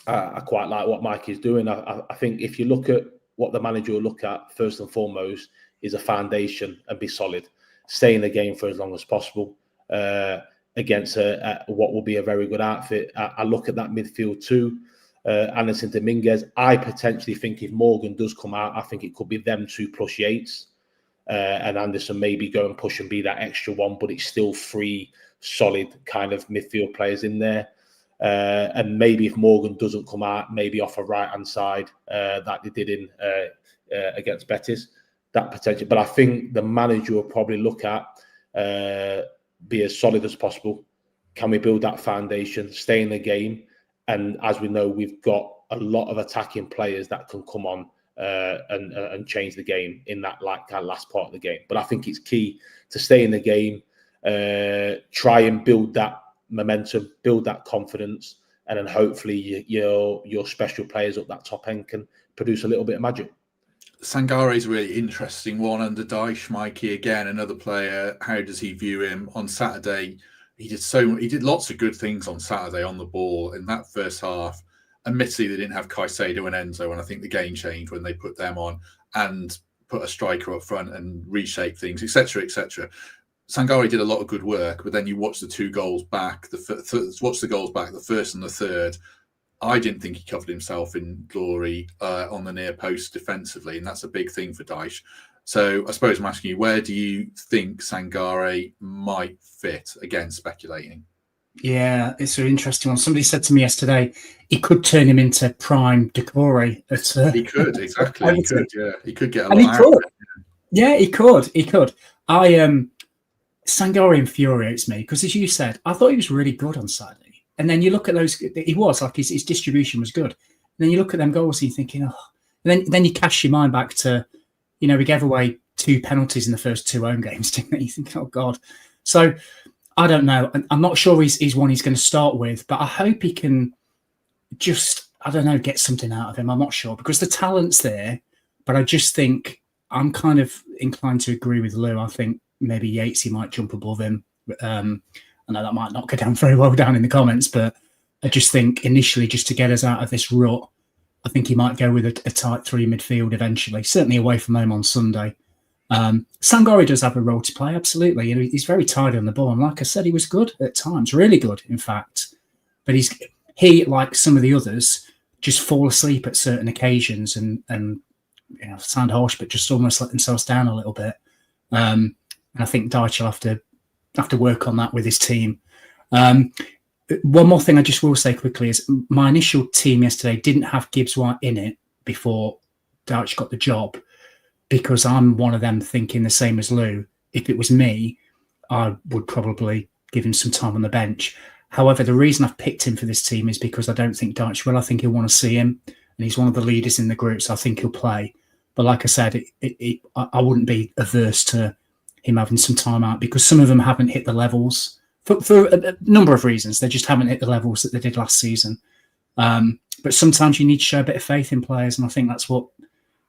I quite like what Mike is doing. I think if you look at what the manager will look at first and foremost is a foundation and be solid, stay in the game for as long as possible against what will be a very good outfit. I look at that midfield too. Anderson, Dominguez. I potentially think if Morgan does come out, I think it could be them 2 plus Yates, and Anderson maybe go and push and be that extra one, but it's still 3 solid kind of midfield players in there. And maybe if Morgan doesn't come out, maybe off a right-hand side that they did in against Betis, that potential. But I think the manager will probably look at be as solid as possible. Can we build that foundation, stay in the game? And as we know, we've got a lot of attacking players that can come on and change the game in that last part of the game. But I think it's key to stay in the game, try and build that momentum, build that confidence, and then hopefully your special players up that top end can produce a little bit of magic. Sangare is a really interesting one under Dyche. Mikey, again, another player. How does he view him on Saturday? He did lots of good things on Saturday on the ball in that first half. Admittedly, they didn't have Caicedo and Enzo, and I think the game changed when they put them on and put a striker up front and reshape things, etc., etc. Sangare did a lot of good work, but then you watch the 2 goals back, the first and the third. I didn't think he covered himself in glory on the near post defensively, and that's a big thing for Dyche. So I suppose I'm asking you, where do you think Sangare might fit? Again, speculating. Yeah, it's an interesting one. Somebody said to me yesterday, he could turn him into prime Decore. He could, exactly. He could, yeah. He could get a lot out of it. Yeah, he could. Sangare infuriates me because, as you said, I thought he was really good on Saturday. And then you look at those, he was like his distribution was good. And then you look at them goals and you're thinking, oh, and then you cast your mind back to, we gave away 2 penalties in the first 2 home games, didn't you? You think, oh God. So I don't know. I'm not sure he's one he's going to start with, but I hope he can just, get something out of him. I'm not sure because the talent's there, but I just think I'm kind of inclined to agree with Lou. I think maybe Yatesy might jump above him. I know that might not go down very well down in the comments, but I just think initially just to get us out of this rut, I think he might go with a tight 3 midfield eventually, certainly away from home on Sunday. Sangare does have a role to play, absolutely. He's very tidy on the ball. And like I said, he was good at times, really good, in fact. But he, like some of the others, just fall asleep at certain occasions and sound harsh, but just almost let themselves down a little bit. And I think Dyche will have to work on that with his team. One more thing I just will say quickly is my initial team yesterday didn't have Gibbs White in it before Dyche got the job because I'm one of them thinking the same as Lou. If it was me, I would probably give him some time on the bench. However, the reason I've picked him for this team is because I don't think Dyche will. I think he'll want to see him, and he's one of the leaders in the group, so I think he'll play. But like I said, I wouldn't be averse to him having some time out, because some of them haven't hit the levels for a number of reasons. They just haven't hit the levels that they did last season. But sometimes you need to show a bit of faith in players, and I think that's what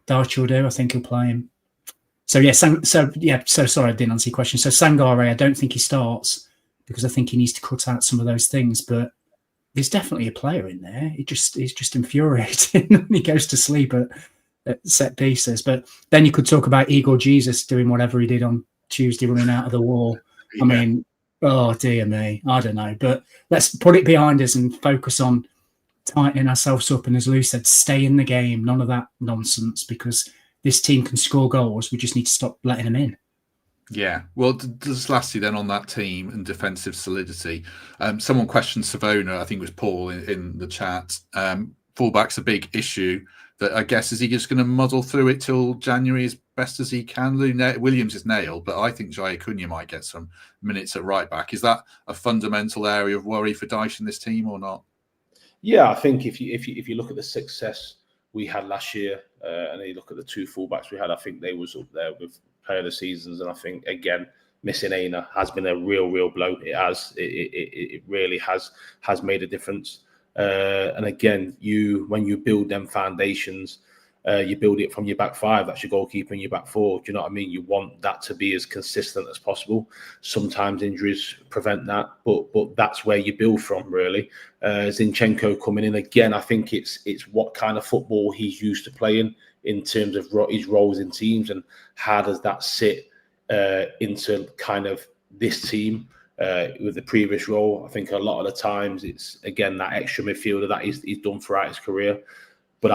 Dyche will do. I think he'll play him. So sorry I didn't answer your question. So Sangare, I don't think he starts, because I think he needs to cut out some of those things. But there's definitely a player in there. He's just infuriating when he goes to sleep at set pieces. But then you could talk about Igor Jesus doing whatever he did on Tuesday, running out of the wall. Yeah. I mean, oh dear me, I don't know. But let's put it behind us and focus on tightening ourselves up. And as Lou said, stay in the game. None of that nonsense, because this team can score goals. We just need to stop letting them in. Yeah, well, just lastly then on that team and defensive solidity, someone questioned Savona, I think it was Paul in the chat. Fullback's a big issue. That I guess, is he just going to muddle through it till January as best as he can? Williams is nailed, but I think Jaya Cunha might get some minutes at right back. Is that a fundamental area of worry for Dyche in this team or not? Yeah, I think if you look at the success we had last year, and then you look at the two fullbacks we had, I think they was up there with player of the seasons. And I think, again, missing Aina has been a real blow. It has. It really has made a difference. And again, when you build them foundations, you build it from your back five. That's your goalkeeper and your back four. Do you know what I mean? You want that to be as consistent as possible. Sometimes injuries prevent that, but that's where you build from, really. Zinchenko coming in again, I think it's what kind of football he's used to playing in terms of his roles in teams, and how does that sit into kind of this team. With the previous role, I think a lot of the times it's, again, that extra midfielder that he's done throughout his career. But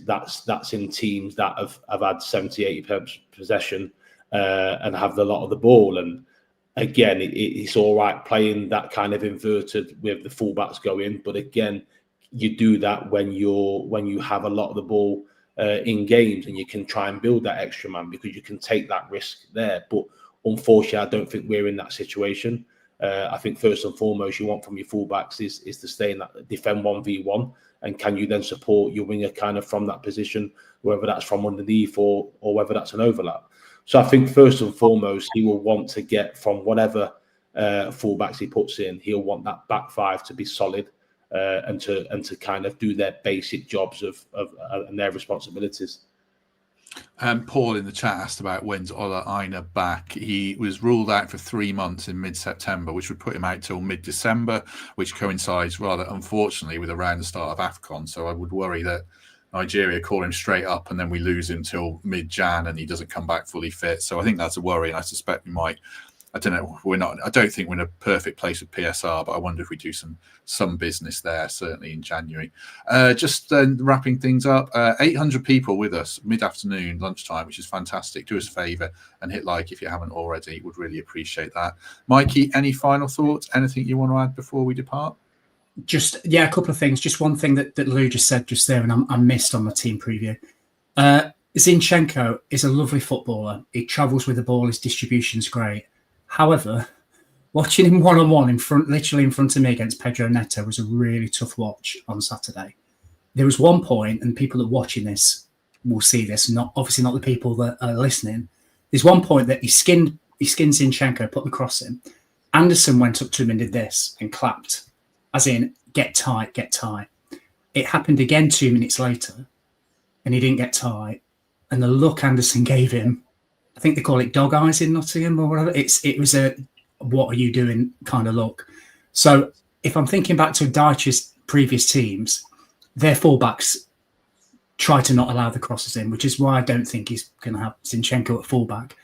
that's in teams that have had 70-80% possession and have a lot of the ball. And again, it's all right playing that kind of inverted with the fullbacks going, but again, you do that when you have a lot of the ball in games, and you can try and build that extra man, because you can take that risk there. But unfortunately, I don't think we're in that situation. I think first and foremost, you want from your fullbacks is to stay in that defend 1v1, and can you then support your winger kind of from that position, whether that's from underneath or whether that's an overlap. So I think first and foremost, he will want to get from whatever fullbacks he puts in, he'll want that back five to be solid and to kind of do their basic jobs of and their responsibilities. Paul in the chat asked about when's Ola Aina back. He was ruled out for 3 months in mid-September, which would put him out till mid-December, which coincides rather unfortunately with around the start of AFCON. So I would worry that Nigeria call him straight up and then we lose him till mid-Jan and he doesn't come back fully fit. So I think that's a worry, and I suspect we might. I don't know. I don't think we're in a perfect place with PSR, but I wonder if we do some business there, certainly in January. Just wrapping things up, 800 people with us mid-afternoon, lunchtime, which is fantastic. Do us a favour and hit like if you haven't already. Would really appreciate that. Mikey, any final thoughts? Anything you want to add before we depart? A couple of things. Just one thing that Lou just said just there, and I missed on the team preview. Zinchenko is a lovely footballer. He travels with the ball. His distribution's great. However, watching him one-on-one literally in front of me against Pedro Neto was a really tough watch on Saturday. There was one point, and people that are watching this will see this, obviously not the people that are listening. There's one point that he skinned Zinchenko, put the cross in. Anderson went up to him and did this and clapped, as in, get tight, get tight. It happened again 2 minutes later, and he didn't get tight. And the look Anderson gave him, I think they call it dog eyes in Nottingham or whatever. It was a what are you doing kind of look. So if I'm thinking back to Dyche's previous teams, their fullbacks try to not allow the crosses in, which is why I don't think he's going to have Zinchenko at fullback.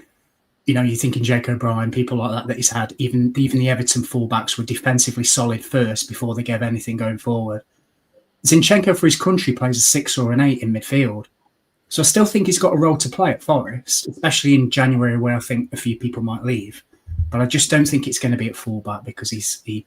You know, you're thinking Jake O'Brien, people like that he's had. Even the Everton fullbacks were defensively solid first before they gave anything going forward. Zinchenko for his country plays a 6 or an 8 in midfield. So I still think he's got a role to play at Forest, especially in January where I think a few people might leave. But I just don't think it's going to be at fullback because he's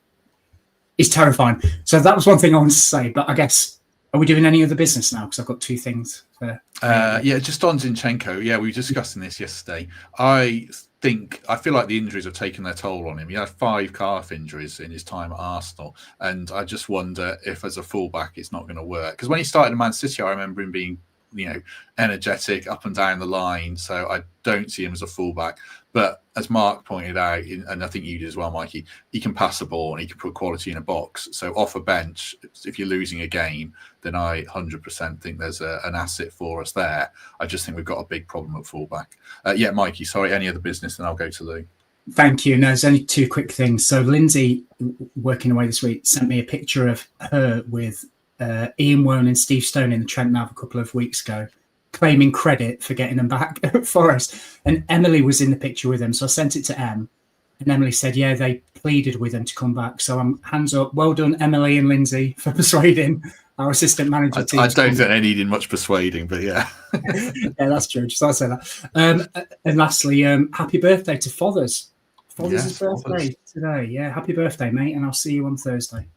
terrifying. So that was one thing I wanted to say. But I guess, are we doing any other business now? Because I've got 2 things. Just on Zinchenko. Yeah, we were discussing this yesterday. I feel like the injuries have taken their toll on him. He had 5 calf injuries in his time at Arsenal, and I just wonder if as a fullback it's not going to work. Because when he started in Man City, I remember him being, energetic up and down the line. So I don't see him as a fullback. But as Mark pointed out, and I think you did as well, Mikey, he can pass the ball and he can put quality in a box. So off a bench, if you're losing a game, then I 100% think there's an asset for us there. I just think we've got a big problem at fullback. Mikey, sorry, any other business, then I'll go to Lou. Thank you. No, there's only 2 quick things. So Lindsay, working away this week, sent me a picture of her with Ian Wone and Steve Stone in the Trent Nav a couple of weeks ago, claiming credit for getting them back at Forest. And Emily was in the picture with them. So I sent it to Em. And Emily said, yeah, they pleaded with them to come back. So I'm hands up. Well done, Emily and Lindsay, for persuading our assistant manager team. I don't think they needed much persuading, but yeah. Yeah, that's true. Just I'll say that. And lastly, happy birthday to Fathers. Fathers' birthday today. Yeah, happy birthday, mate. And I'll see you on Thursday.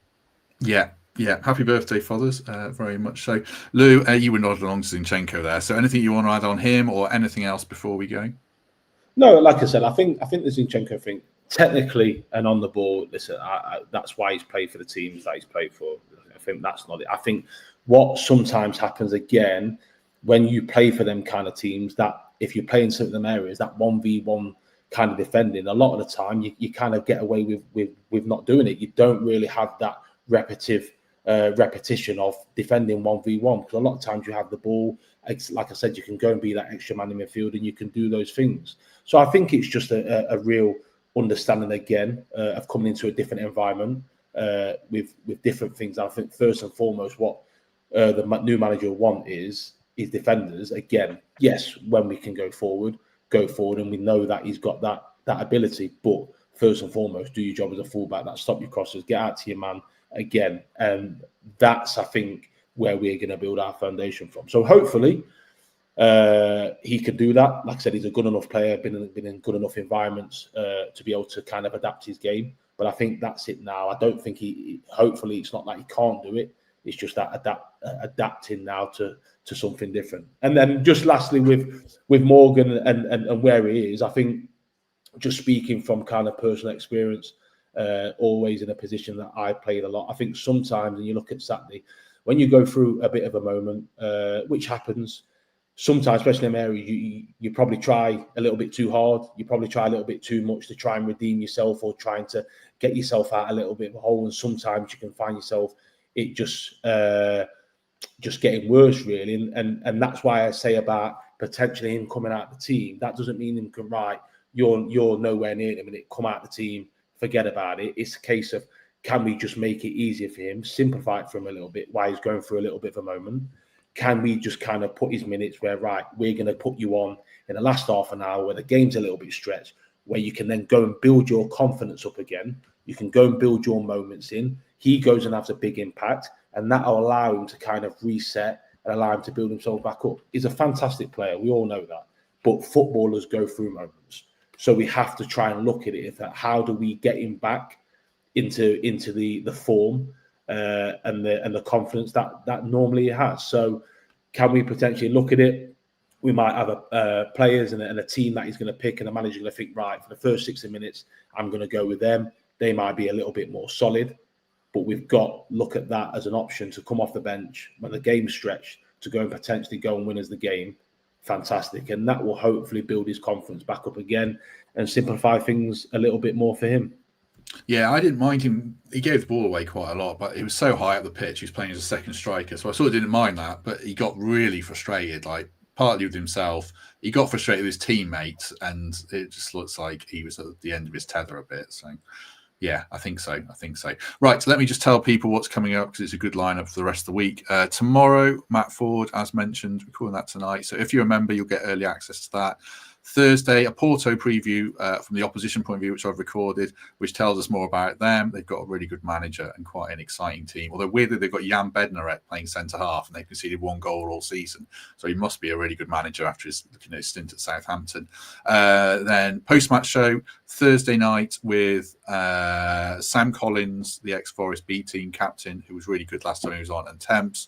Yeah, happy birthday, Fathers. Very much so. Lou, you were nodding along to Zinchenko there. So anything you want to add on him or anything else before we go? No, like I said, I think the Zinchenko thing, technically and on the ball, listen, that's why he's played for the teams that he's played for. I think that's not it. I think what sometimes happens again when you play for them kind of teams, that if you play in some of them areas, that 1v1 kind of defending, a lot of the time you kind of get away with not doing it. You don't really have that repetition of defending 1v1, because a lot of times you have the ball. Like I said, you can go and be that extra man in midfield and you can do those things. So I think it's just a real understanding again of coming into a different environment with different things. I think first and foremost what the new manager will want is defenders. Again, yes, when we can go forward, and we know that he's got that ability. But first and foremost, do your job as a fullback. That stop your crosses, get out to your man again, and that's, I think, where we're going to build our foundation from. So hopefully he could do that. Like I said, he's a good enough player, been in good enough environments to be able to kind of adapt his game. But I think that's it now. I don't think hopefully it's not like he can't do it. It's just that adapting now to something different. And then just lastly with Morgan and where he is, I think just speaking from kind of personal experience, always in a position that I played a lot. I think sometimes, and you look at Saturday, when you go through a bit of a moment, which happens sometimes, especially in Mary, you probably try a little bit too hard. You probably try a little bit too much to try and redeem yourself or trying to get yourself out a little bit of a hole. And sometimes you can find yourself it just getting worse, really. And that's why I say about potentially him coming out of the team. That doesn't mean him can, right, you're nowhere near him and it come out of the team, forget about it. It's a case of, can we just make it easier for him, simplify it for him a little bit while he's going through a little bit of a moment? Can we just kind of put his minutes where, right, we're going to put you on in the last half an hour where the game's a little bit stretched, where you can then go and build your confidence up again. You can go and build your moments in. He goes and has a big impact, and that'll allow him to kind of reset and allow him to build himself back up. He's a fantastic player. We all know that. But footballers go through moments. So we have to try and look at it. How do we get him back into the form and the confidence that normally he has? So can we potentially look at it? We might have players and a team that he's going to pick, and the manager's going to think, right, for the first 60 minutes, I'm going to go with them. They might be a little bit more solid, but we've got to look at that as an option to come off the bench when the game's stretched to go and potentially go and win as the game. Fantastic. And that will hopefully build his confidence back up again and simplify things a little bit more for him. Yeah, I didn't mind him. He gave the ball away quite a lot, but he was so high up the pitch. He was playing as a second striker. So I sort of didn't mind that, but he got really frustrated, like partly with himself. He got frustrated with his teammates, and it just looks like he was at the end of his tether a bit. So yeah, I think so. Right, so let me just tell people what's coming up, because it's a good lineup for the rest of the week. Tomorrow, Matt Ford, as mentioned, recording that tonight. So if you're a member, you'll get early access to that. Thursday, a Porto preview from the opposition point of view, which I've recorded, which tells us more about them. They've got a really good manager and quite an exciting team. Although weirdly, they've got Jan Bednarek playing centre half, and they've conceded 1 goal all season. So he must be a really good manager after his stint at Southampton. Then post-match show, Thursday night with Sam Collins, the ex-Forest B team captain, who was really good last time he was on, and Temps.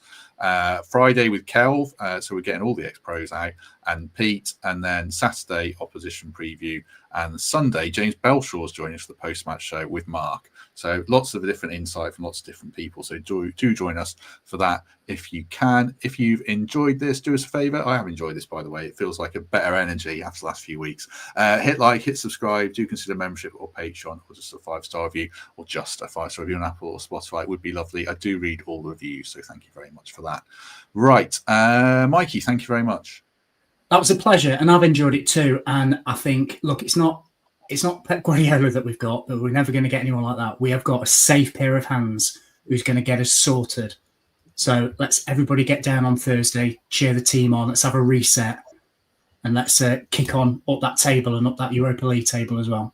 Friday with Kelv, so we're getting all the ex-pros out, and Pete, and then Saturday opposition preview, and Sunday James Belshaw's joining us for the post-match show with Mark. So lots of different insight from lots of different people. So do join us for that if you can. If you've enjoyed this, do us a favour. I have enjoyed this, by the way. It feels like a better energy after the last few weeks. Hit like, hit subscribe. Do consider membership or Patreon, or just a 5-star review, or just a 5-star review on Apple or Spotify. It would be lovely. I do read all the reviews, so thank you very much for that. Right. Mikey, thank you very much. That was a pleasure, and I've enjoyed it too. And I think, look, it's not Pep Guardiola that we've got, but we're never going to get anyone like that. We have got a safe pair of hands who's going to get us sorted. So let's everybody get down on Thursday, cheer the team on, let's have a reset, and let's kick on up that table and up that Europa League table as well.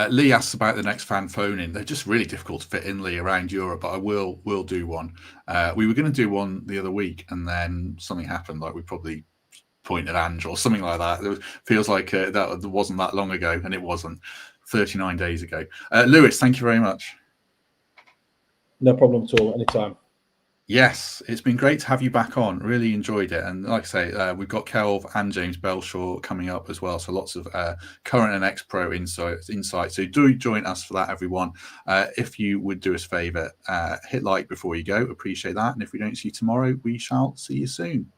Lee asks about the next fan phone-in. They're just really difficult to fit in, Lee, around Europe, but I will do one. We were going to do one the other week, and then something happened, like we probably pointed Ange or something like that. It feels like that wasn't that long ago, and it wasn't 39 days ago. Lewis, thank you very much. No problem at all. Anytime. Yes, it's been great to have you back on. Really enjoyed it. And like I say, we've got Kelv and James Belshaw coming up as well. So lots of current and ex-pro insights. So do join us for that, everyone. If you would do us a favour, hit like before you go. Appreciate that. And if we don't see you tomorrow, we shall see you soon.